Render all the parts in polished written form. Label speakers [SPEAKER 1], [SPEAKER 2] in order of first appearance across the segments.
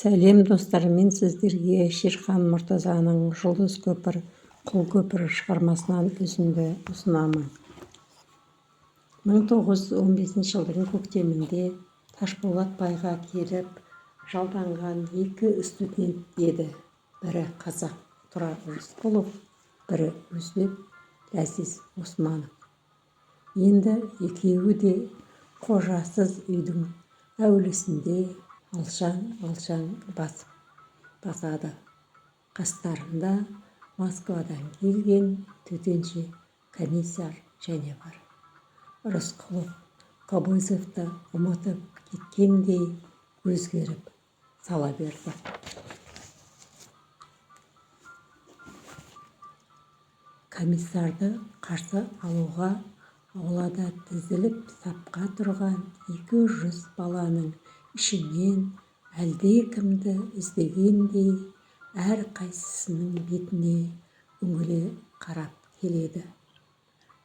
[SPEAKER 1] Сәлем достар, мен сіздерге Шерхан Мұртазаның «Жұлдыз көпір, құл көпірі» шығармасынан үзінді ұсынамын. 1915 жылдың көктемінде Ташполат байға келіп жалданған екі студент еді. Бірі қазақ Тұрар Рысқұлов, бірі өзбек Ләзиз Османов. Енді екеуі де қожасыз үйдің әулісінде алшаң басады. Қастарында Москвадан келген төтенше комиссар және бар. Рысқұлов Кобозевті ұмытып кеткендей өзгеріп сала берді. Комиссарды қарсы алуға аулада тізіліп сапқа тұрған 200 баланың ішінен әлдекімді іздегендей әрқайсысының бетіне үңіле қарап келеді.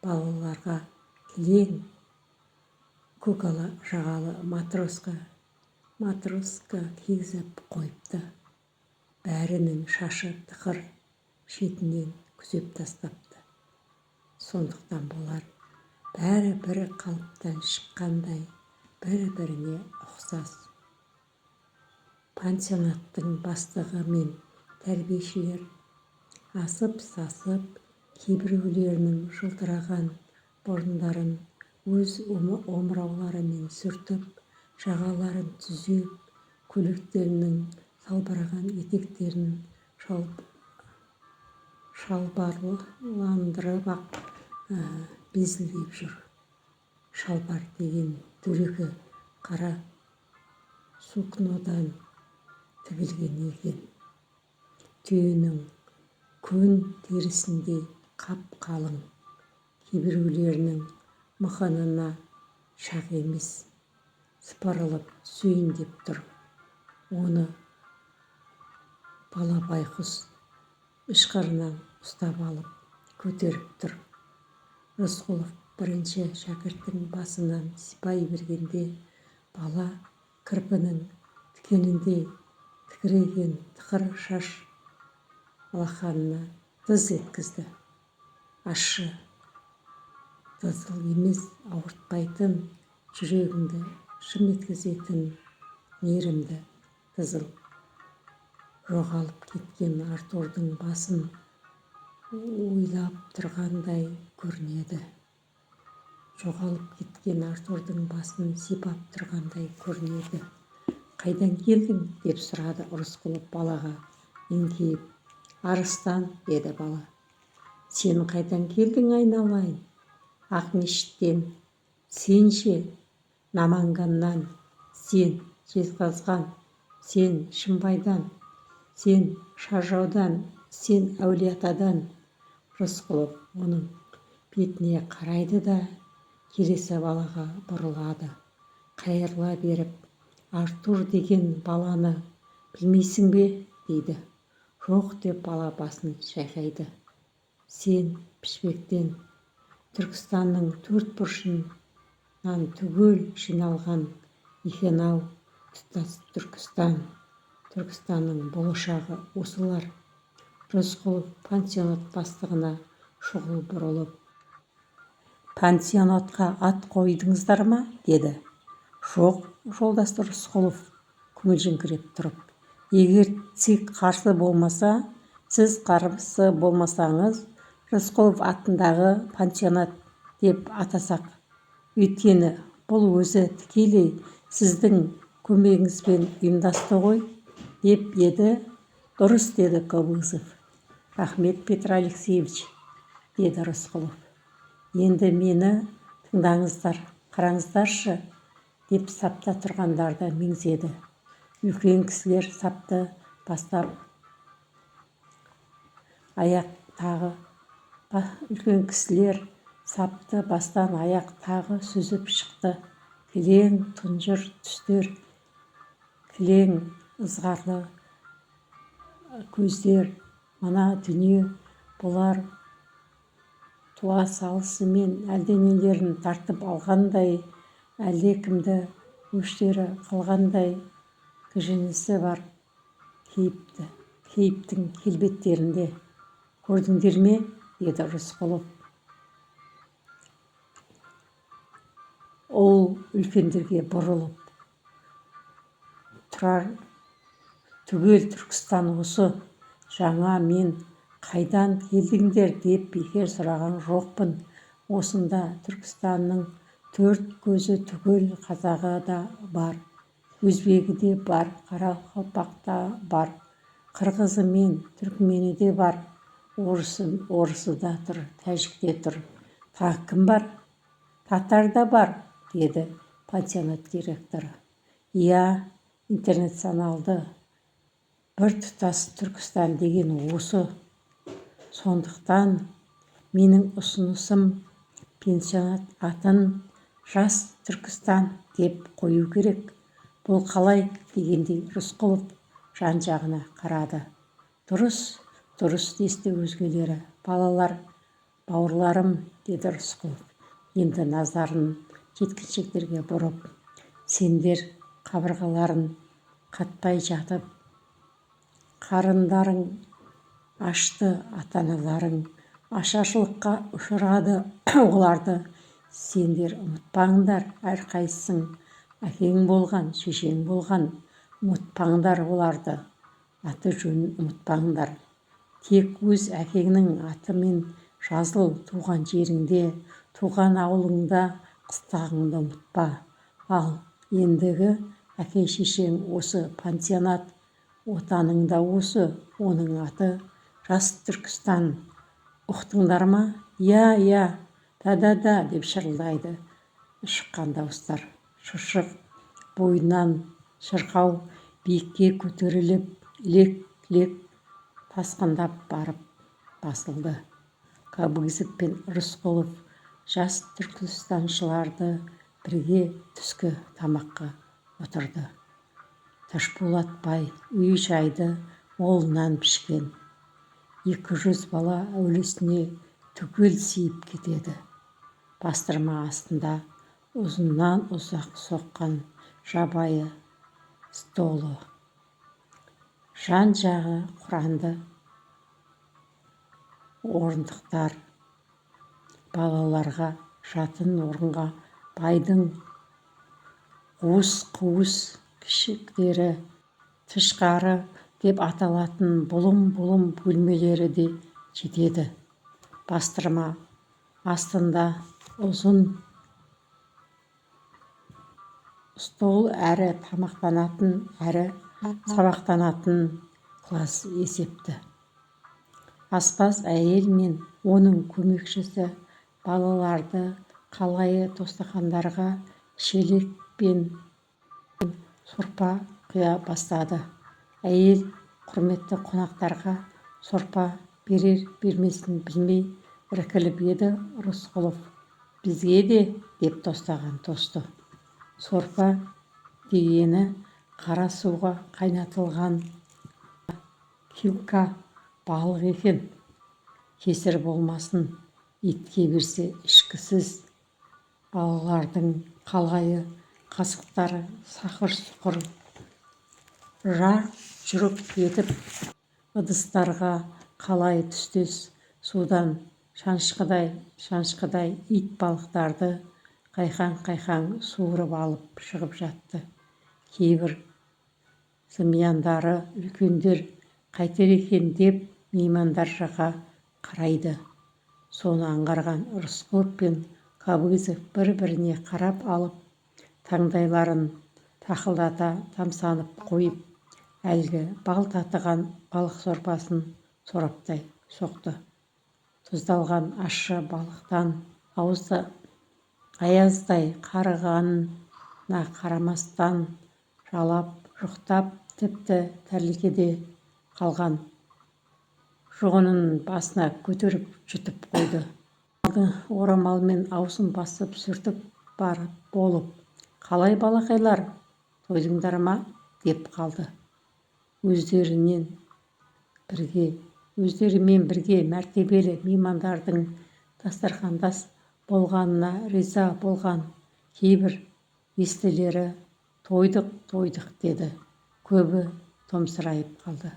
[SPEAKER 1] Балаларға кілең көкала жағалы матроска кигізіп қойыпты. Бәрінің шашы тықыр, шетінен күзеп тастапты. Сондықтан болар бәрі бір қалыптан шыққандай, бір-біріне ұқсас. Пансионаттың бастығы мен тәрбиешілер асып-сасып, кейбіреулерінің жылтыраған бұрындарын өз омырауларымен сүртіп, жағаларын түзеп, көйлектерінің салбыраған етектерін шалбарландырып ақ безілдеп жүр. Шалбар деген дөрекі қара сукнодан тігілген екен. Түйенің көн терісіндей қап-қалың. Кейбіреулерінің мықынына шақ емес, сыпырылып сүйіндеп тұр. Оны бала байқұс ышқырынан ұстап алып көтеріп тұр. Рысқұлов бірінші шәкірттің басынан сипай бергенде бала кірпінің тікеніндей тікірейген тықыр шаш алақанына дыз еткізді. Ащы, дызыл емес, ауыртпайтын, жүрегіңді шым еткізетін мейірімді дызыл. Жоғалып кеткен Артурдың басын ойлап тұрғандай көрінеді. Жоғалып кеткен Артурдың басын сипап тұрғандай көрінеді. «Қайдан келдің?» деп сұрады Рысқұлов балаға еңкейіп. «Арыстан», деді бала. «Сен қайдан келдің айналайын?» «Ақмешіттен». «Сен ше?» «Наманганнан». «Сен?» «Жезқазған». «Сен?» «Шымбайдан». «Сен?» «Шаржаудан». «Сен?» «Әулиеатадан». Рысқұлов оның бетіне қарайды да келесі балаға бұрылады. Қайырыла беріп, «Артур деген баланы білмейсің бе?» дейді. «Жоқ», деп бала басын шайқайды. «Сен пішпектен, Түркістанның төрт бұрышынан түгел жиналған екен-ау, тұтас Түркістан. Түркістанның болашағы осылар». Рысқұлов пансионат бастығына шұғыл бұрылып: «Пансионатқа ат қойдыңыздар ма?» деді. «Жоқ, жолдас Рысқұлов», күмілжіңкіреп тұрып. «Егер ЦИК қарсы болмаса, сіз қарсы болмасаңыз, Рысқұлов атындағы пансионат деп атасақ, өйткені бұл өзі тікелей сіздің көмегіңізбен ұйымдасты ғой», деп еді. «Дұрыс», деді Кобозев. «Рахмет, Петр Алексеевич», деді Рысқұлов. «Енді мені тыңдаңыздар, қараңыздаршы», деп сапта тұрғандарды меңзеді. Үлкен кісілер сапты бастан аяқ тағы сүзіп шықты. Кілең тұнжыр түстер, кілең ызғарлы көздер. Мына дүние бұлар туа салысымен әлденелерін тартып алғандай, әлдекімді өштері қалғандай кіжінісі бар. кейіптің келбеттерінде. Көрдіңдер ме? Деді Рысқұлов. Ол үлкендерге бұрылып. Тұрар, түгел Түркістан осы. Жаңа мен қайдан келдіңдер деп бекер сұраған жоқпын. Осында Түркістанның төрт көзі түгел, қазағы да бар, өзбегі де бар, қарақалпақ та бар, қырғызы мен түркмені де бар, орысы да тұр, тәжік те тұр. Тағы кім бар? Татар да бар, деді пансионат директоры. Иә, интернационалды бір тұтас Түркістан деген осы. Сондықтан менің ұсынысым пансионат атын Жас Түркістан деп қою керек. Бұл қалай? Дегендей Рысқұлов жан-жағына қарады. Дұрыс, дұрыс, десті өзгелері. Балалар, бауырларым, деді Рысқұлов енді назарын жеткіншектерге бұрып. Сендер қабырғаларын қатпай жатып, қарындарың ашты, ата-аналарың ашаршылыққа ұшырады. Оларды сендер ұмытпаңдар. Әрқайсың әкең болған, шешең болған. Ұмытпаңдар оларды. Аты жөнін ұмытпаңдар. Тек өз әкеңнің атымен жазыл. Туған жеріңде, туған ауылыңда қыстағыңды ұмытпа. Ал ендігі әке-шешең осы пансионат, отаның да осы. Оның аты Жас Түркістан. Ұқтыңдар ма? Иә, да, деп шырылдайды шыққан дауыстар. Шыршық бойынан шырқау биікке көтеріліп, лек тасқындап барып басылды. Кобозев пен Рысқұлов жас түркістаншыларды бірге түскі тамаққа отырды. Ташпулат бай үй-жайды молынан пішкен. 200 бала әулесіне түгел сиып кетеді. Бастырма астында ұзыннан ұзақ соққан жабайы столы. Жан-жағы құранды орындықтар. Балаларға жатын орынға байдың қуыс кішіктері, тышқары деп аталатын бұлым бөлмелері де жетеді. Бастырма астында ұзын стол, әрі тамақтанатын, әрі сабақтанатын класс есепті. Аспаз әйел мен оның көмекшісі балаларды қалайы тостақандарға шелек пен сорпа құя бастады. Әйел құрметті қонақтарға сорпа берер-бермесін білмей іркіліп еді. Рысқұлов бізге де деп тостаған тосты. Сорпа дегені қара суға қайнатылған килка балық екен. Кесір болмасын, итке берсе ішкісіз. Балалардың қалайы қасықтары сақыр-сұқыр жүріп кетіп, ыдыстарға қалай түстес судан шанышқыдай ит балықтарды қайқаң суырып алып шығып жатты. Кейбір зымияндары үлкендер қайтер екен деп меймандар жаққа қарайды. Соны аңғарған Рысқұлов пен Кобозев бір-біріне қарап алып, таңдайларын тақылдата тамсанып қойып, әлгі бал татыған балық сорпасын сораптай соқты. Тұздалған ащы балықтан аузы аяздай қарығанына қарамастан жалап, жұқтап, тіпті тәрелкеде қалған жұғынын басына көтеріп жұтып қойды. Орамалмен аузын басып сүртіп барып болып, қалай балақайлар, тойдыңдар ма? деп қалды. Өздерімен бірге мәртебелі меймандардың дастархандас болғанына риза болған кейбір естілері тойдық деді. Көбі томсырайып қалды.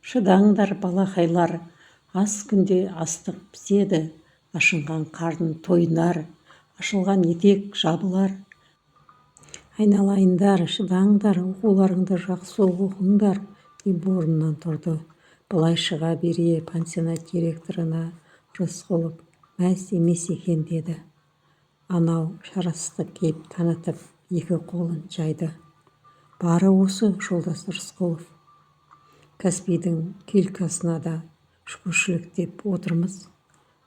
[SPEAKER 1] Шыдаңдар, балақайлар, аз күнде астық піседі, ашынған қарын тойынар, ашылған етек жабылар. Айналайындар, шыдаңдар, оқуларыңды жақсы оқыңдар, деп орнынан тұрды. Былай шыға бере пансионат директорына Рысқұлов мәз емес екен деді. Анау шарасыздық кейіп танытып, екі қолын жайды. Бары осы, жолдас Рысқұлов. Каспийдің келкасына да шүкіршілік деп отырмыз.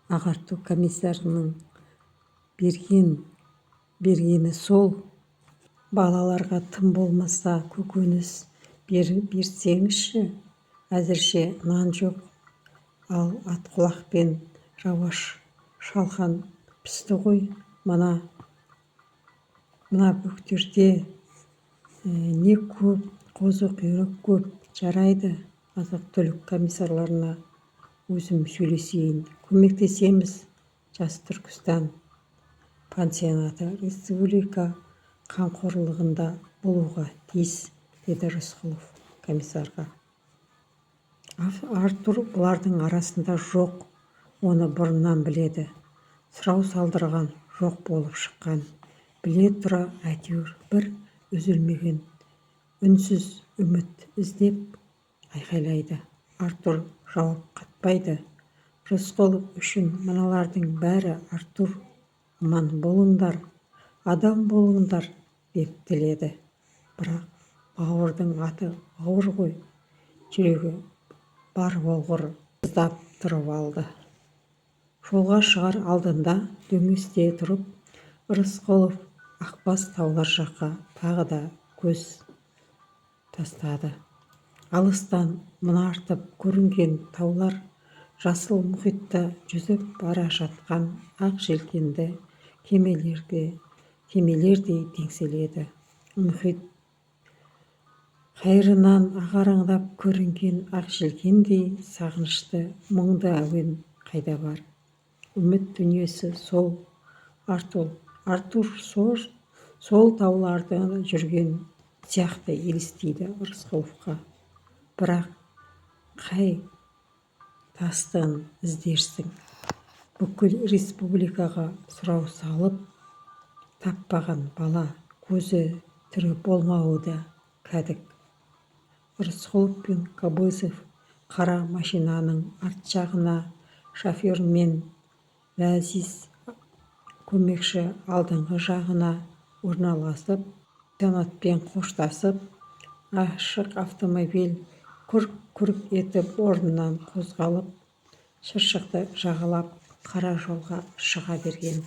[SPEAKER 1] Ағарту комиссарының бергені сол. Балаларға тым болмаса көкөніс берсеңізші. Әзірше нан жоқ, ал атқұлақ пен рауаш шалқан пісті ғой. Мына бөктерде не көп, қозы құйрық көп. Жарайды, азық-түлік комиссарларына өзім сөйлесейін. Көмектесеміз. Жас Түркістан пансионаты республика қамқорлығында болуға тиіс, деді Рысқұлов комиссарға. Артур бұлардың арасында жоқ, оны бұрыннан біледі. Сұрау салдырған жоқ болып шыққан. Біле тұра әйтеуір бір үзілмеген үнсіз үміт іздеп айқайлайды. Артур жауап қатпайды. Рысқұлов үшін мыналардың бәрі Артур аман болыңдар, адам болыңдар деп тіледі. Бірақ бауырдың аты ауыр ғой. Жүрегі бар болғыр сыздап тұрып алды. Жолға шығар алдында дөңесте тұрып, Рысқұлов Ақбас таулар жаққа тағы да көз тастады. Алыстан мұнартып көрінген таулар жасыл мұхитта жүзіп бара жатқан ақ желкенді кемелердей теңселеді. Мұхит қайырынан ағараңдап көрінген ақ желкендей сағынышты мұңды әуен қайда бар. Үміт дүниесі сол. Артур сол тауларды жүрген сияқты елестейді Рысқұловқа. Бірақ қай тастың іздерсің? Бүкіл республикаға сұрау салып, таппаған бала көзі тірі болмауы да кәдік. Рысқұлов пен Кобозев қара машинаның арт жағына, шофер мен Ләзиз көмекші алдыңғы жағына орналасып, пансионатпен қоштасып, ашық автомобиль күрк етіп орнынан қозғалып, шыршықты жағалап қара жолға шыға берген.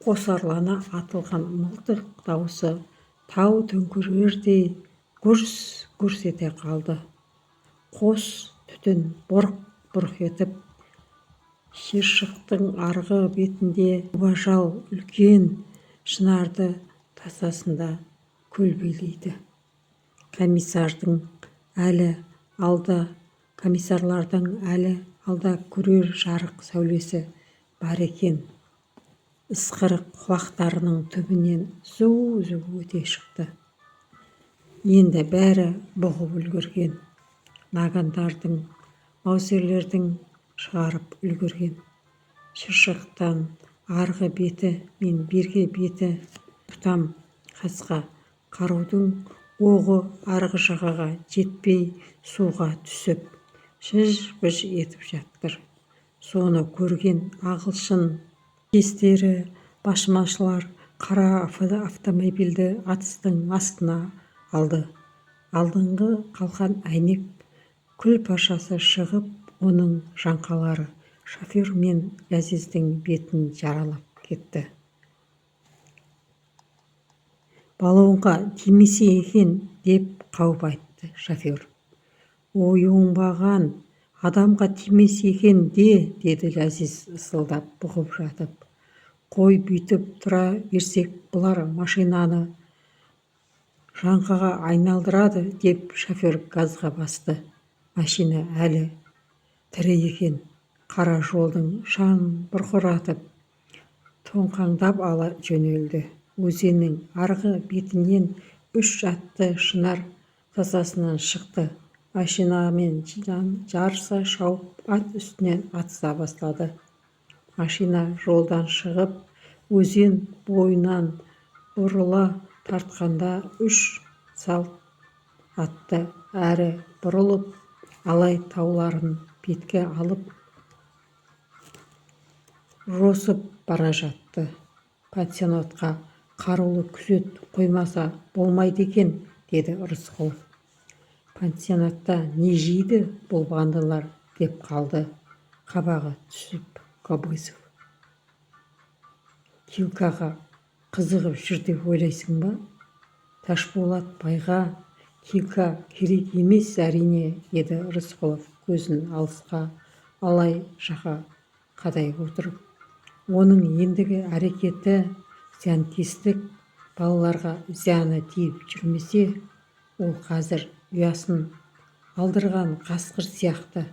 [SPEAKER 1] Қосарлана атылған мылтық дауысы тау төңкерердей гүрс ете қалды. Қос түтін бұрқ етіп, шыршықтың арғы бетінде бажал үлкен шынарды тасасында көлбейлейді. Комиссарлардың әлі алда көрер жарық сәулесі бар екен. Ысқырық құлақтарының түбінен зу өте шықты. Енді бәрі бұғып үлгерген. Нагандардың, маузерлердің шығарып үлгерген. Шыршықтан арғы беті мен бергі беті тұтам қасқа. Қарудың оғы арғы жағаға жетпей суға түсіп, жыж-бұж етіп жатыр. Соны көрген ағылшын кестері басмашылар қара автомобильді атыстың астына алды. Алдыңғы қалқан әйнек күл паршасы шығып, оның жаңқалары шофер мен Ләзиздің бетін жаралап кетті. Балуанға тимесе екен деп қауіп айтты шофер. Ой оңбаған, адамға тимесе екен деді Ләзиз ысылдап бұғып жатып. Қой бүйтіп тұра берсек, бұлар машинаны жаңқаға айналдырады деп шофер газға басты. Машина әлі тірі екен. Қара жолдың шаңын бұрқыратып, тоңқаңдап ала жөнелді. Өзеннің арғы бетінен үш атты шынар тасасынан шықты. Машинамен жарыса шауып ат үстінен атыса бастады. Машина жолдан шығып, өзен бойынан бұрыла тартқанда үш салт атты әрі бұрылып, алай тауларын бетке алып жосып бара жатты. Пансионатқа қарулы күзет қоймаса болмайды екен, деді Рысқұлов. Пансионатта не жейді бұл бандалар, деп қалды қабағы түсіп Кобозев. Килькаға қызығып жүр деп ойлайсың ба? Ташпулат байға Килька керек емес әрине, деді Рысқұлов көзін алысқа алай жақа қадай отырып. Оның ендігі әрекеті зиянкестік, балаларға зияны тиіп жүрмесе, ол қазір ұясын алдырған қасқыр сияқты.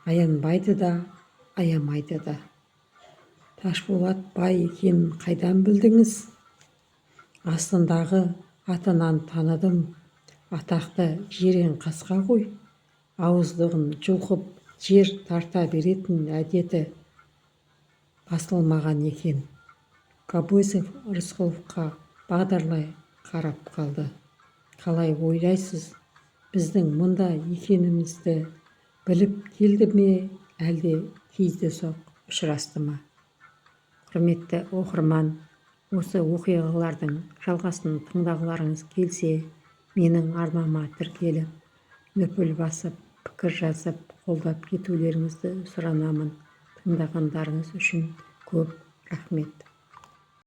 [SPEAKER 1] Аянбайды да, аямайды да. Ташпулат бай екенін қайдан білдіңіз? Астындағы атынан таныдым. Атақты жирен қасқа ғой. Ауыздығын жұлқып жер тарта беретін әдеті басылмаған екен. Кобозев Рысқұловқа бағдарлай қарап қалды. Қалай ойлайсыз, біздің мұнда екенімізді біліп келді ме, әлде кездейсоқ ұшырасты ма? Құрметті оқырман, осы оқиғалардың жалғасын тыңдағыларыңыз келсе, менің арнама тіркеліп, лүпіл басып, пікір жазып, қолдап кетулеріңізді сұранамын. Тыңдағандарыңыз үшін көп рахмет.